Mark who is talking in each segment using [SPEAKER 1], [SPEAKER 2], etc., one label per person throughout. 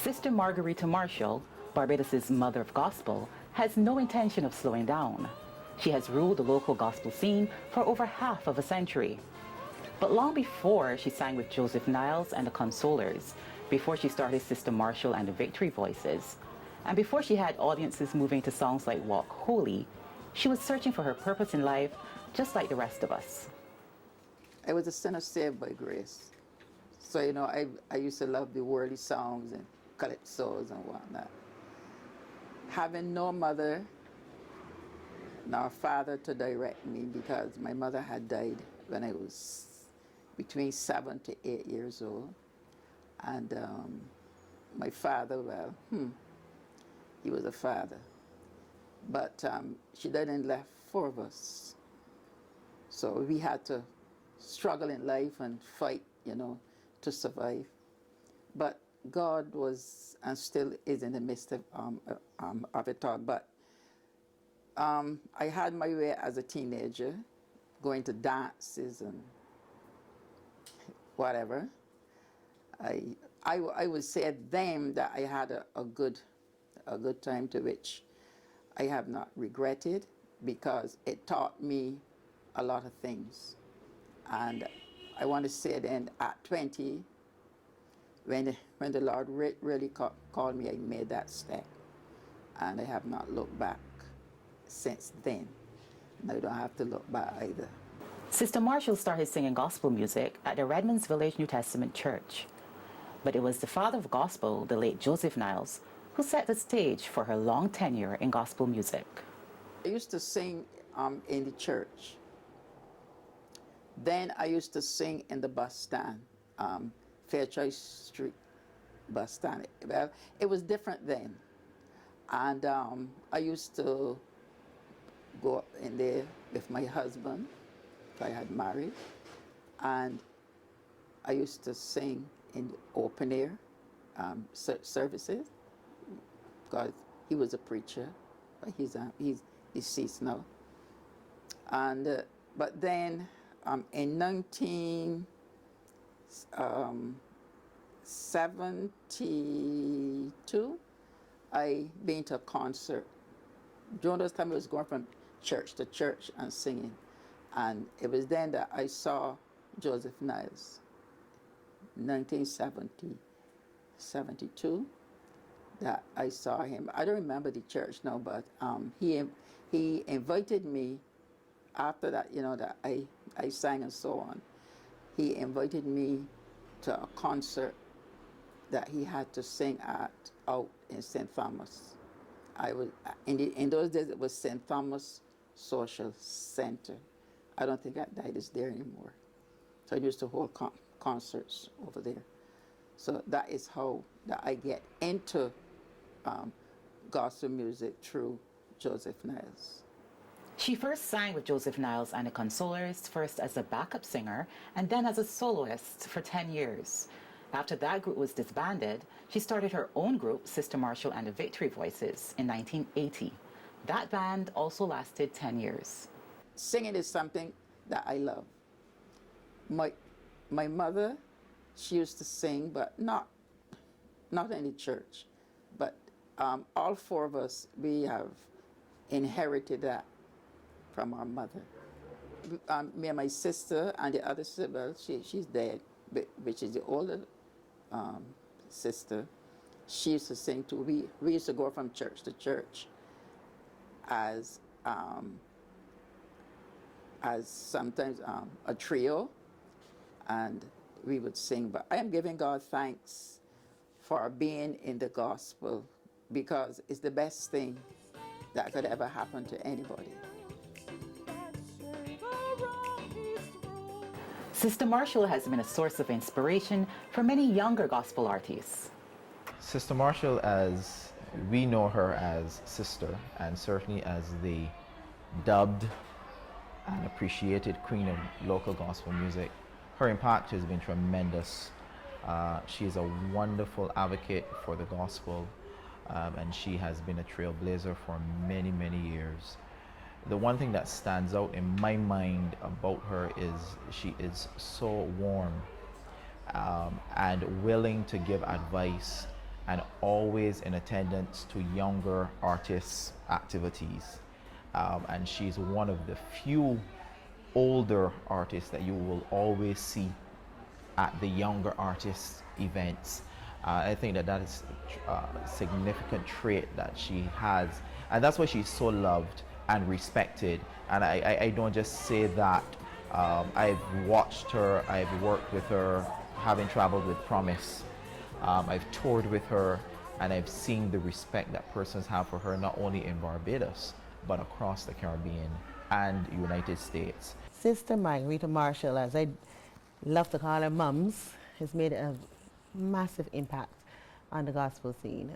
[SPEAKER 1] Sister Margarita Marshall, Barbados' mother of gospel, has no intention of slowing down. She has ruled the local gospel scene for over half of a century. But long before she sang with Joseph Niles and the Consolers, before she started Sister Marshall and the Victory Voices, and before she had audiences moving to songs like Walk Holy, she was searching for her purpose in life just like the rest of us.
[SPEAKER 2] I was a sinner saved by grace. So, I used to love the worldly songs and calypsos and whatnot. Having no mother nor father to direct me, because my mother had died when I was between 7 to 8 years old. And my father, well, he was a father. But she died and left 4 of us. So we had to struggle in life and fight, to survive. But God was and still is in the midst of it all. But I had my way as a teenager, going to dances and whatever. I would say then that I had a good time, to which I have not regretted, because it taught me a lot of things. And I want to say then at 20, when the Lord really called me, I made that step. And I have not looked back since then. And I don't have to look back either.
[SPEAKER 1] Sister Marshall started singing gospel music at the Redmonds Village New Testament Church. But it was the father of gospel, the late Joseph Niles, who set the stage for her long tenure in gospel music.
[SPEAKER 2] I used to sing in the church. Then I used to sing in the bus stand, Fairchild Street bus stand. Well, it was different then. And I used to go in there with my husband, if I had married, and I used to sing in open air services, because he was a preacher, but he's deceased now. And but then in 1972, I been to a concert. During those time, I was going from church to church and singing, and it was then that I saw Joseph Niles. 1972, that I saw him. I don't remember the church now, but he invited me after that, that I sang and so on. He invited me to a concert that he had to sing out in St. Thomas. I was in those days it was St. Thomas Social Center. I don't think that is there anymore. So I used to hold concerts over there. So that is how that I get into gospel music, through Joseph Niles.
[SPEAKER 1] She first sang with Joseph Niles and the Consolers, first as a backup singer and then as a soloist for 10 years. After that group was disbanded, she started her own group, Sister Marshall and the Victory Voices, in 1980. That band also lasted 10 years.
[SPEAKER 2] Singing is something that I love. My mother, she used to sing, but not in the church. But all 4 of us, we have inherited that from our mother. Me and my sister and the other sister, she's dead, which is the older sister. She used to sing too. We used to go from church to church as sometimes a trio, and we would sing. But I am giving God thanks for being in the gospel, because it's the best thing that could ever happen to anybody.
[SPEAKER 1] Sister Marshall has been a source of inspiration for many younger gospel artists.
[SPEAKER 3] Sister Marshall, as we know her as Sister, and certainly as the dubbed and appreciated queen of local gospel music, her impact has been tremendous. She is a wonderful advocate for the gospel, and she has been a trailblazer for many, many years. The one thing that stands out in my mind about her is she is so warm and willing to give advice and always in attendance to younger artists' activities. And she's one of the few older artists that you will always see at the younger artists' events. I think that that is a significant trait that she has, and that's why she's so loved and respected. And I don't just say that. I've watched her, I've worked with her, having traveled with Promise. I've toured with her, and I've seen the respect that persons have for her, not only in Barbados, but across the Caribbean and United States.
[SPEAKER 4] Sister Magrita Marshall, as I love to call her Mums, has made a massive impact on the gospel scene.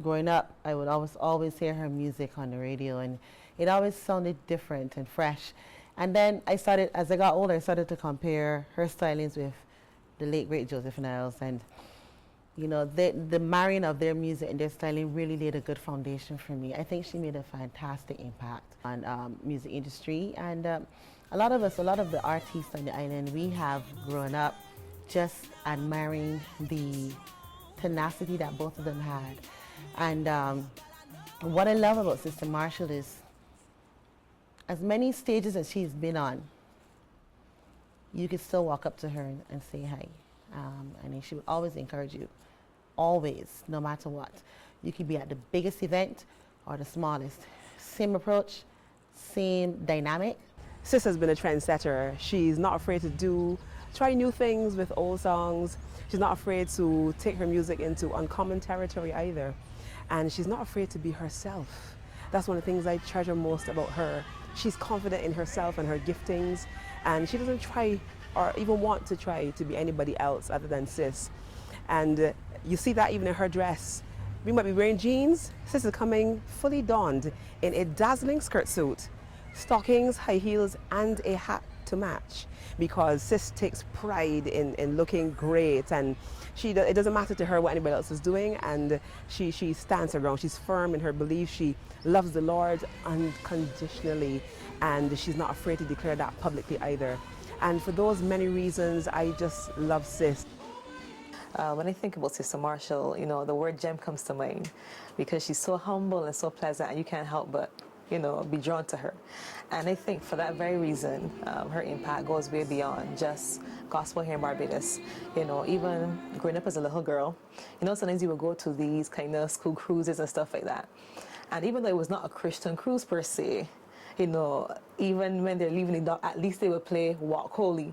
[SPEAKER 4] Growing up, I would always hear her music on the radio, and it always sounded different and fresh. And then as I got older, I started to compare her stylings with the late great Joseph Niles, and you know, the marrying of their music and their styling really laid a good foundation for me. I think she made a fantastic impact on music industry, and a lot of the artists on the island, we have grown up just admiring the tenacity that both of them had. And what I love about Sister Marshall is, as many stages as she's been on, you could still walk up to her and say hi. And she would always encourage you, always, no matter what. You could be at the biggest event or the smallest. Same approach, same dynamic.
[SPEAKER 5] Sis has been a trendsetter. She's not afraid to try new things with old songs. She's not afraid to take her music into uncommon territory either. And she's not afraid to be herself. That's one of the things I treasure most about her. She's confident in herself and her giftings, and she doesn't try or even want to try to be anybody else other than Sis. And you see that even in her dress. We might be wearing jeans. Sis is coming fully donned in a dazzling skirt suit, stockings, high heels, and a hat to match, because Sis takes pride in looking great, and it doesn't matter to her what anybody else is doing, and she stands her ground. She's firm in her belief. She loves the Lord unconditionally, and she's not afraid to declare that publicly either. And for those many reasons, I just love Sis.
[SPEAKER 6] When I think about Sister Marshall, you know, the word gem comes to mind, because she's so humble and so pleasant, and you can't help but, you know, be drawn to her. And I think for that very reason, her impact goes way beyond just gospel here in Barbados. You know, even growing up as a little girl, you know, sometimes you would go to these kind of school cruises and stuff like that. And even though it was not a Christian cruise per se, you know, even when they're leaving the dock, at least they would play Walk Holy.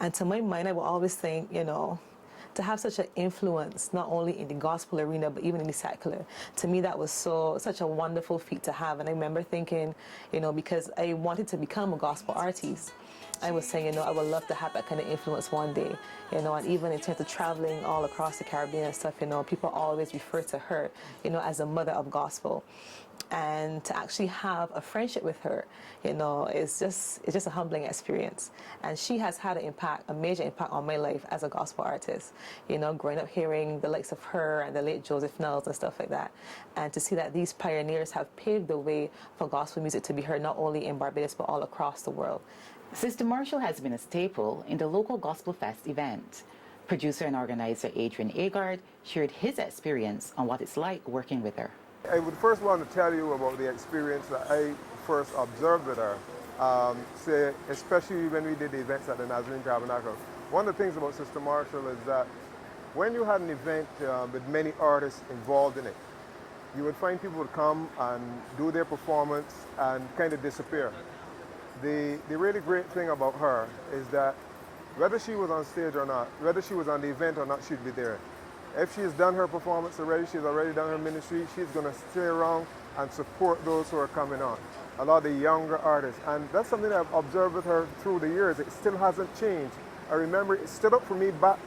[SPEAKER 6] And to my mind, I would always think, you know, to have such an influence, not only in the gospel arena, but even in the secular, to me that was such a wonderful feat to have. And I remember thinking, you know, because I wanted to become a gospel artist, I was saying, you know, I would love to have that kind of influence one day, you know, and even in terms of traveling all across the Caribbean and stuff, you know, people always refer to her, you know, as a mother of gospel. And to actually have a friendship with her, you know, it's just a humbling experience. And she has had a major impact on my life as a gospel artist. You know, growing up hearing the likes of her and the late Joseph Niles and stuff like that. And to see that these pioneers have paved the way for gospel music to be heard not only in Barbados but all across the world.
[SPEAKER 1] Sister Marshall has been a staple in the local Gospel Fest event. Producer and organizer Adrian Agard shared his experience on what it's like working with her.
[SPEAKER 7] I would first want to tell you about the experience that I first observed with her, especially when we did the events at the Nazarene Tabernacle. One of the things about Sister Marshall is that when you had an event with many artists involved in it, you would find people would come and do their performance and kind of disappear. The really great thing about her is that whether she was on stage or not, whether she was on the event or not, she'd be there. If she's done her performance already, she's already done her ministry, she's going to stay around and support those who are coming on, a lot of the younger artists. And that's something that I've observed with her through the years. It still hasn't changed. I remember it stood up for me back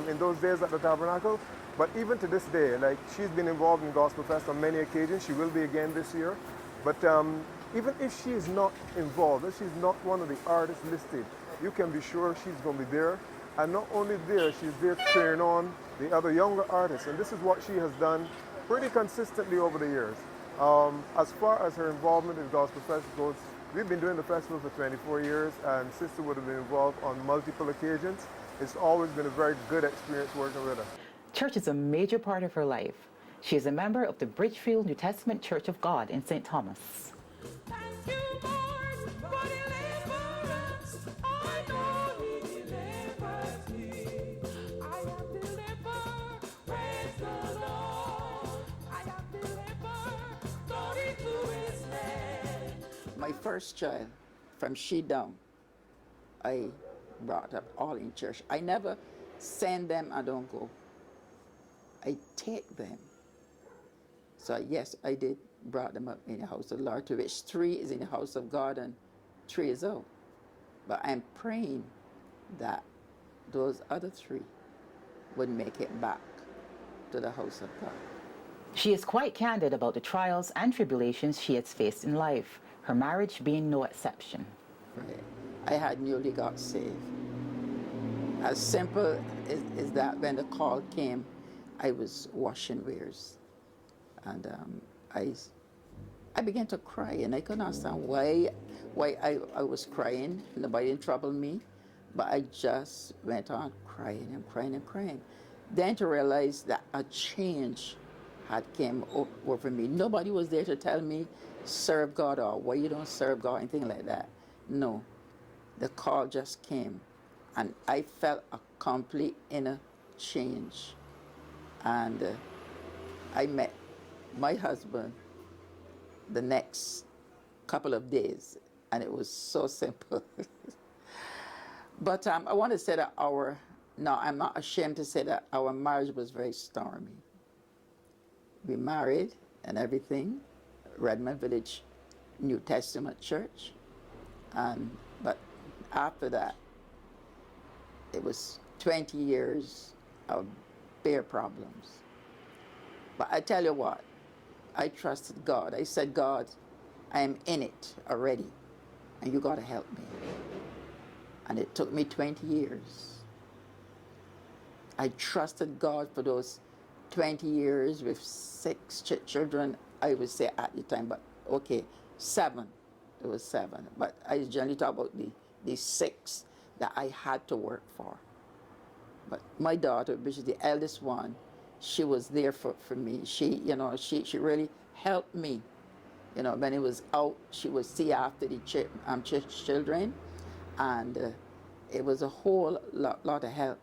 [SPEAKER 7] in those days at the Tabernacle, but even to this day, like, she's been involved in Gospel Fest on many occasions. She will be again this year. But even if she is not involved, if she's not one of the artists listed, you can be sure she's going to be there. And not only there, she's there cheering on the other younger artists. And this is what she has done pretty consistently over the years. As far as her involvement in Gospel Fest goes, we've been doing the festival for 24 years, and Sister would have been involved on multiple occasions. It's always been a very good experience working with her.
[SPEAKER 1] Church is a major part of her life. She is a member of the Bridgefield New Testament Church of God in St. Thomas.
[SPEAKER 8] Thank you, Lord, for deliverance. I know He delivers me. I am delivered, praise the Lord. I am delivered, glory to His name.
[SPEAKER 2] My first child, from she down, I brought up all in church. I never send them, I don't go. I take them. So yes, I did brought them up in the house of the Lord, to which 3 is in the house of God and 3 is out. But I'm praying that those other 3 would make it back to the house of God.
[SPEAKER 1] She is quite candid about the trials and tribulations she has faced in life, her marriage being no exception.
[SPEAKER 2] Right. I had newly got saved. As simple as that, when the call came, I was washing wares. And I began to cry, and I couldn't understand why I was crying. Nobody didn't trouble me, but I just went on crying and crying and crying. Then to realize that a change had came over me. Nobody was there to tell me, serve God, or why you don't serve God, anything like that. No, the call just came, and I felt a complete inner change. And I met my husband the next couple of days, and it was so simple. But I want to say that I'm not ashamed to say that our marriage was very stormy. We married and everything, Redmond Village New Testament Church, but after that, it was 20 years of bare problems. But I tell you what, I trusted God. I said, God, I am in it already, and you got to help me. And it took me 20 years. I trusted God for those 20 years with 6 children, I would say at the time, but okay, 7. It was 7. But I generally talk about the 6 that I had to work for. But my daughter, which is the eldest one, she was there for me. She really helped me. You know, when it was out, she would see after the children, and it was a whole lot of help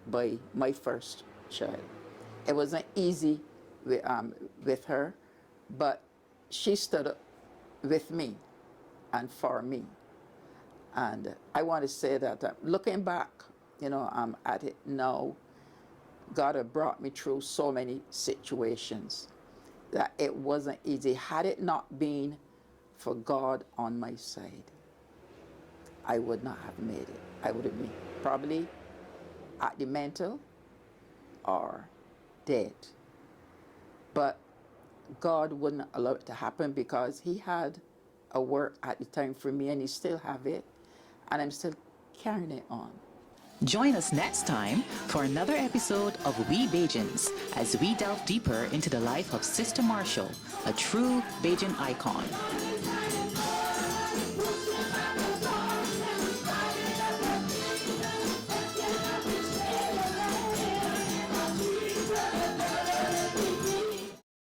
[SPEAKER 2] by my first child. It wasn't easy with her, but she stood up with me and for me. And I want to say that looking back, I'm at it now, God had brought me through so many situations that it wasn't easy. Had it not been for God on my side, I would not have made it. I would have been probably at the mental or dead. But God wouldn't allow it to happen, because He had a work at the time for me, and He still have it, and I'm still carrying it on.
[SPEAKER 1] Join us next time for another episode of We Bajans as we delve deeper into the life of Sister Marshall, a true Bajan icon.